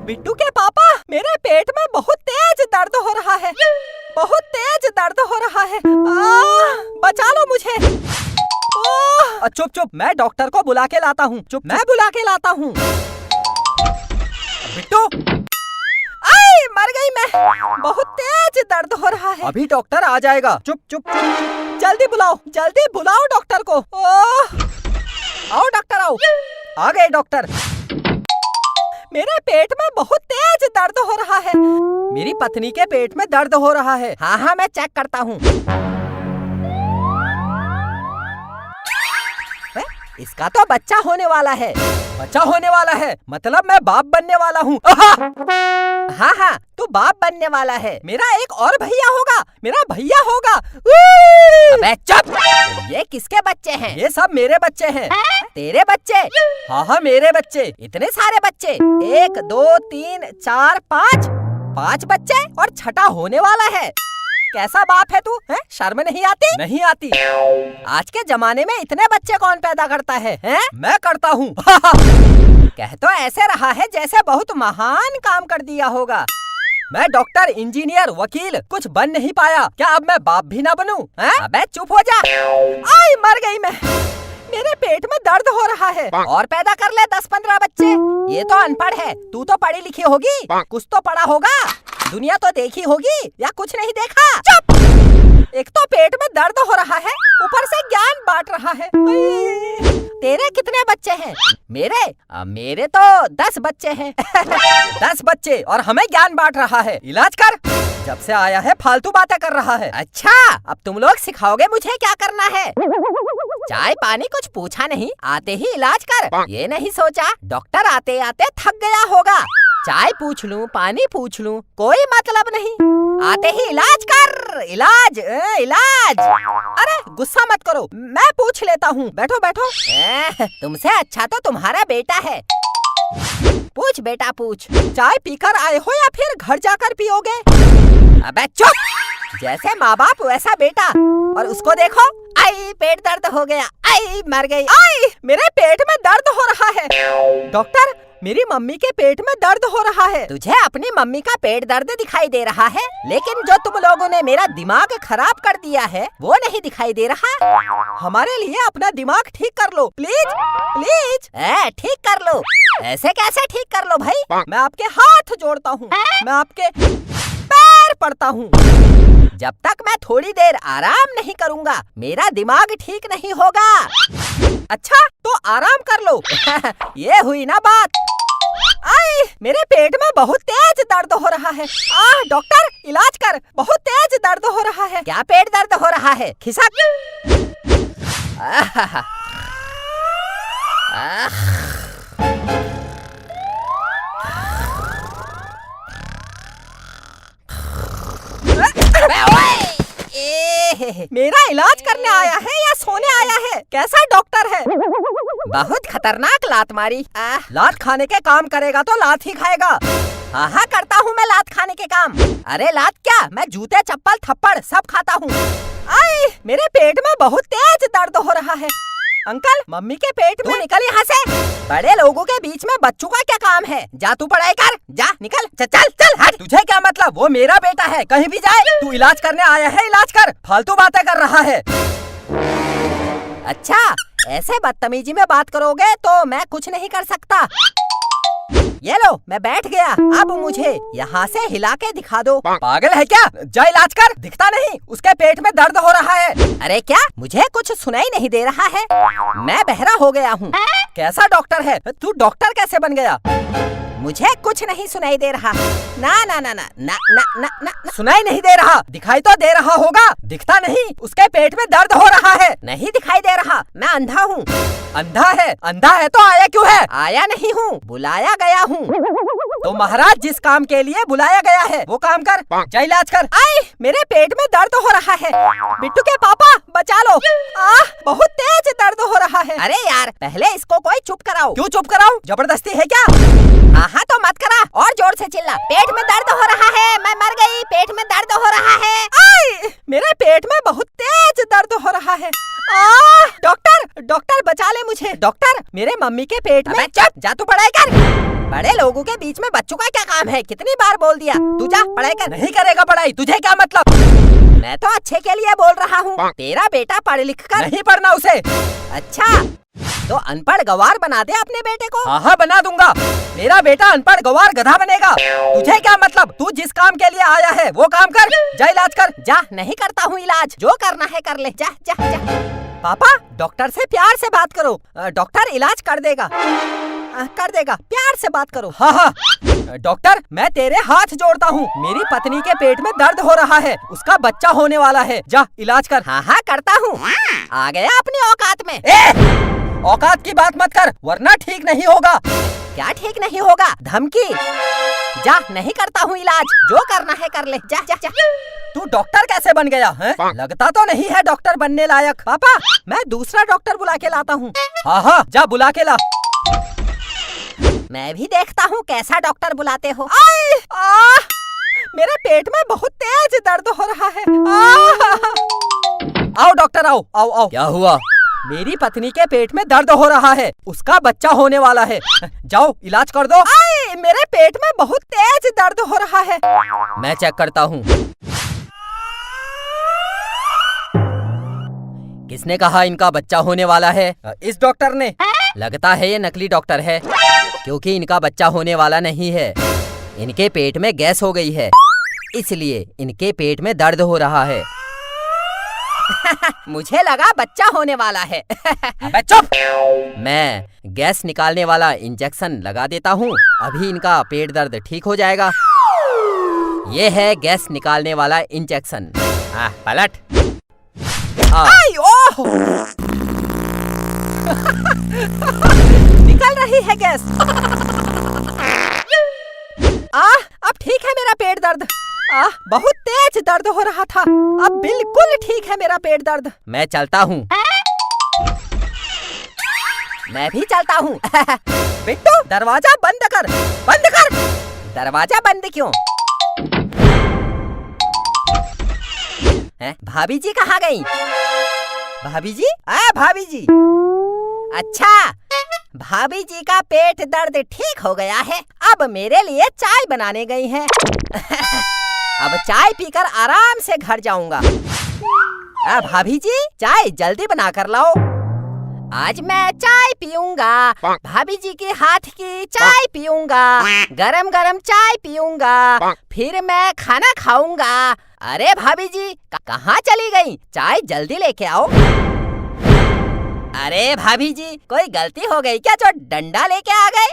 बिट्टू के पापा, मेरे पेट में बहुत तेज दर्द हो रहा है, बहुत तेज दर्द हो रहा है। बचा लो मुझे। चुप चुप, मैं डॉक्टर को बुला के लाता हूँ। चुप, मैं बुला के लाता हूँ। बिट्टू, आई मर गई मैं, बहुत तेज दर्द हो रहा है। अभी डॉक्टर आ जाएगा। चुप चुप चुप, जल्दी बुलाओ डॉक्टर को। आओ डॉक्टर आओ। आ गए डॉक्टर। मेरे पेट में बहुत तेज दर्द हो रहा है। मेरी पत्नी के पेट में दर्द हो रहा है। हाँ, मैं चेक करता हूँ। इसका तो बच्चा होने वाला है। बच्चा होने वाला है मतलब मैं बाप बनने वाला हूँ। हाँ, तू बाप बनने वाला है। मेरा एक और भैया होगा, मेरा भैया होगा। अबे चुप! ये किसके बच्चे हैं? ये सब मेरे बच्चे हैं। तेरे बच्चे? हाँ, मेरे बच्चे। इतने सारे बच्चे? 1 2 3 4 5 बच्चे और छठा होने वाला है। कैसा बाप है तू? शर्म नहीं आती? नहीं आती। आज के जमाने में इतने बच्चे कौन पैदा करता है? मैं करता हूँ। कह तो ऐसे रहा है जैसे बहुत महान काम कर दिया होगा। मैं डॉक्टर, इंजीनियर, वकील कुछ बन नहीं पाया, क्या अब मैं बाप भी ना बनूं? अबे चुप हो जा। आई मर गई मैं। मेरे पेट में दर्द हो रहा है। और पैदा कर ले 10-15 बच्चे। ये तो अनपढ़ है, तू तो पढ़ी लिखी होगी, कुछ तो पढ़ा होगा, दुनिया तो देखी होगी, या कुछ नहीं देखा? चुप! एक तो पेट में दर्द हो रहा है, ऊपर से ज्ञान बांट रहा है। तेरे कितने बच्चे हैं? मेरे तो 10 बच्चे हैं। 10 बच्चे और हमें ज्ञान बांट रहा है। इलाज कर। जब से आया है फालतू बातें कर रहा है। अच्छा, अब तुम लोग सिखाओगे मुझे क्या करना है। चाय पानी कुछ पूछा नहीं, आते ही इलाज कर। ये नहीं सोचा डॉक्टर आते आते थक गया होगा। चाय पूछ लूं, पानी पूछ लूं, कोई मतलब नहीं, आते ही इलाज कर। इलाज। अरे गुस्सा मत करो, मैं पूछ लेता हूँ। बैठो बैठो। तुमसे अच्छा तो तुम्हारा बेटा है। पूछ बेटा पूछ। चाय पीकर आए हो या फिर घर जाकर पियोगे? अबे चुप! जैसे माँ बाप वैसा बेटा। और उसको देखो, आई पेट दर्द हो गया, आई मर गई। आई मेरे पेट में दर्द हो रहा है। डॉक्टर, मेरी मम्मी के पेट में दर्द हो रहा है। तुझे अपनी मम्मी का पेट दर्द दिखाई दे रहा है, लेकिन जो तुम लोगों ने मेरा दिमाग खराब कर दिया है वो नहीं दिखाई दे रहा। हमारे लिए अपना दिमाग ठीक कर लो प्लीज प्लीज। ठीक कर लो। ऐसे कैसे ठीक कर लो भाई? मैं आपके हाथ जोड़ता हूँ, मैं आपके पैर पड़ता हूँ। जब तक मैं थोड़ी देर आराम नहीं करूँगा मेरा दिमाग ठीक नहीं होगा। अच्छा तो आराम कर लो। ये हुई ना बात। आई मेरे पेट में बहुत तेज दर्द हो रहा है। डॉक्टर इलाज कर, बहुत तेज दर्द हो रहा है। क्या पेट दर्द हो रहा है? खिसक। मेरा इलाज करने आया है या सोने आया है? कैसा डॉक्टर है? बहुत खतरनाक लात मारी। लात खाने के काम करेगा तो लात ही खाएगा। हाँ, करता हूँ मैं लात खाने के काम। अरे लात क्या, मैं जूते चप्पल थप्पड़ सब खाता हूँ। आई मेरे पेट में बहुत तेज दर्द हो रहा है। अंकल, मम्मी के पेट में। निकल यहाँ से। बड़े लोगों के बीच में बच्चों का क्या काम है? जा तू पढ़ाई कर, जा निकल। चल हट। तुझे क्या मतलब? वो मेरा बेटा है, कहीं भी जाए। तू इलाज करने आया है, इलाज कर, फालतू बातें कर रहा है। अच्छा, ऐसे बदतमीजी में बात करोगे तो मैं कुछ नहीं कर सकता। ये लो, मैं बैठ गया। अब मुझे यहाँ से हिला के दिखा दो। पागल है क्या? जा इलाज कर। दिखता नहीं उसके पेट में दर्द हो रहा है। अरे क्या, मुझे कुछ सुनाई नहीं दे रहा है? मैं बहरा हो गया हूँ। कैसा डॉक्टर है तू? डॉक्टर कैसे बन गया? मुझे कुछ नहीं सुनाई दे रहा। ना ना ना ना ना ना ना ना। सुनाई नहीं दे रहा, दिखाई तो दे रहा होगा। दिखता नहीं उसके पेट में दर्द हो रहा है। नहीं दिखाई दे रहा, मैं अंधा हूँ। अंधा है तो आया क्यों है? आया नहीं हूँ, बुलाया गया हूँ। तो महाराज जिस काम के लिए बुलाया गया है वो काम कर, जा इलाज कर। आई मेरे पेट में दर्द हो रहा है। बिट्टू के पापा बचा लो। बहुत तेज दर्द हो रहा है। अरे यार, पहले इसको कोई चुप कराओ। क्यों चुप कराओ? जबरदस्ती है क्या? हाँ तो मत करा, और जोर से चिल्ला। पेट में दर्द हो रहा है, मैं मर गई, पेट में दर्द हो रहा है। आई मेरे पेट में बहुत तेज दर्द हो रहा है। डॉक्टर डॉक्टर बचा ले मुझे। डॉक्टर, मेरे मम्मी के पेट में। चुप, जा तू पढ़ाई कर। बड़े लोगों के बीच में बच्चों का क्या काम है? कितनी बार बोल दिया, तू जा पढ़ाई कर। नहीं करेगा पढ़ाई, तुझे क्या मतलब? मैं तो अच्छे के लिए बोल रहा हूँ। तेरा बेटा पढ़ लिख कर। नहीं पढ़ना उसे। अच्छा, तो अनपढ़ गवार बना दे अपने बेटे को। हाँ बना दूंगा। मेरा बेटा अनपढ़ गवार गधा बनेगा। तुझे क्या मतलब? तू जिस काम के लिए आया है वो काम कर। जा इलाज कर। जा। नहीं करता हूँ इलाज, जो करना है कर ले। जा जा जा। पापा, डॉक्टर से प्यार से बात करो। डॉक्टर इलाज कर देगा। कर देगा, प्यार से बात करो। हाँ, डॉक्टर, मैं तेरे हाथ जोड़ता हूँ। मेरी पत्नी के पेट में दर्द हो रहा है, उसका बच्चा होने वाला है। जा इलाज कर। हाँ करता हूँ। आ गया अपनी औकात में। औकात की बात मत कर, वरना ठीक नहीं होगा। क्या ठीक नहीं होगा? धमकी। जा, नहीं करता हूँ इलाज, जो करना है कर ले। जा जा जा। तू डॉक्टर कैसे बन गया है? लगता तो नहीं है डॉक्टर बनने लायक। पापा, मैं दूसरा डॉक्टर बुला के लाता हूँ। हाँ, जा बुला के ला। मैं भी देखता हूँ कैसा डॉक्टर बुलाते हो। मेरे पेट में बहुत तेज दर्द हो रहा है। आओ डॉक्टर, आओ आओ आओ। क्या हुआ? मेरी पत्नी के पेट में दर्द हो रहा है, उसका बच्चा होने वाला है। जाओ इलाज कर दो। मेरे पेट में बहुत तेज दर्द हो रहा है। मैं चेक करता हूँ। किसने कहा इनका बच्चा होने वाला है? इस डॉक्टर ने। लगता है ये नकली डॉक्टर है, क्योंकि इनका बच्चा होने वाला नहीं है। इनके पेट में गैस हो गई है, इसलिए इनके पेट में दर्द हो रहा है। मुझे लगा बच्चा होने वाला है। अबे चुप! मैं गैस निकालने वाला इंजेक्शन लगा देता हूँ, अभी इनका पेट दर्द ठीक हो जाएगा। ये है गैस निकालने वाला इंजेक्शन। पलट। निकल रही है गैस। अब ठीक है मेरा पेट दर्द। बहुत तेज दर्द हो रहा था, अब बिल्कुल ठीक है मेरा पेट दर्द। मैं चलता हूँ। मैं भी चलता हूँ। बिट्टू, दरवाजा बंद कर। बंद कर। दरवाजा बंद क्यों? भाभी जी कहाँ गई? भाभी जी? भाभी जी। अच्छा, भाभी जी का पेट दर्द ठीक हो गया है, अब मेरे लिए चाय बनाने गई हैं। अब चाय पीकर आराम से घर जाऊंगा। भाभी जी, चाय जल्दी बना कर लाओ। आज मैं चाय पीऊंगा, भाभी जी के हाथ की चाय पीऊंगा, गरम गरम चाय पीऊंगा, फिर मैं खाना खाऊंगा। अरे भाभी जी, कहाँ चली गई? चाय जल्दी लेके आओ। अरे भाभी जी, कोई गलती हो गई क्या जो डंडा लेके आ गए?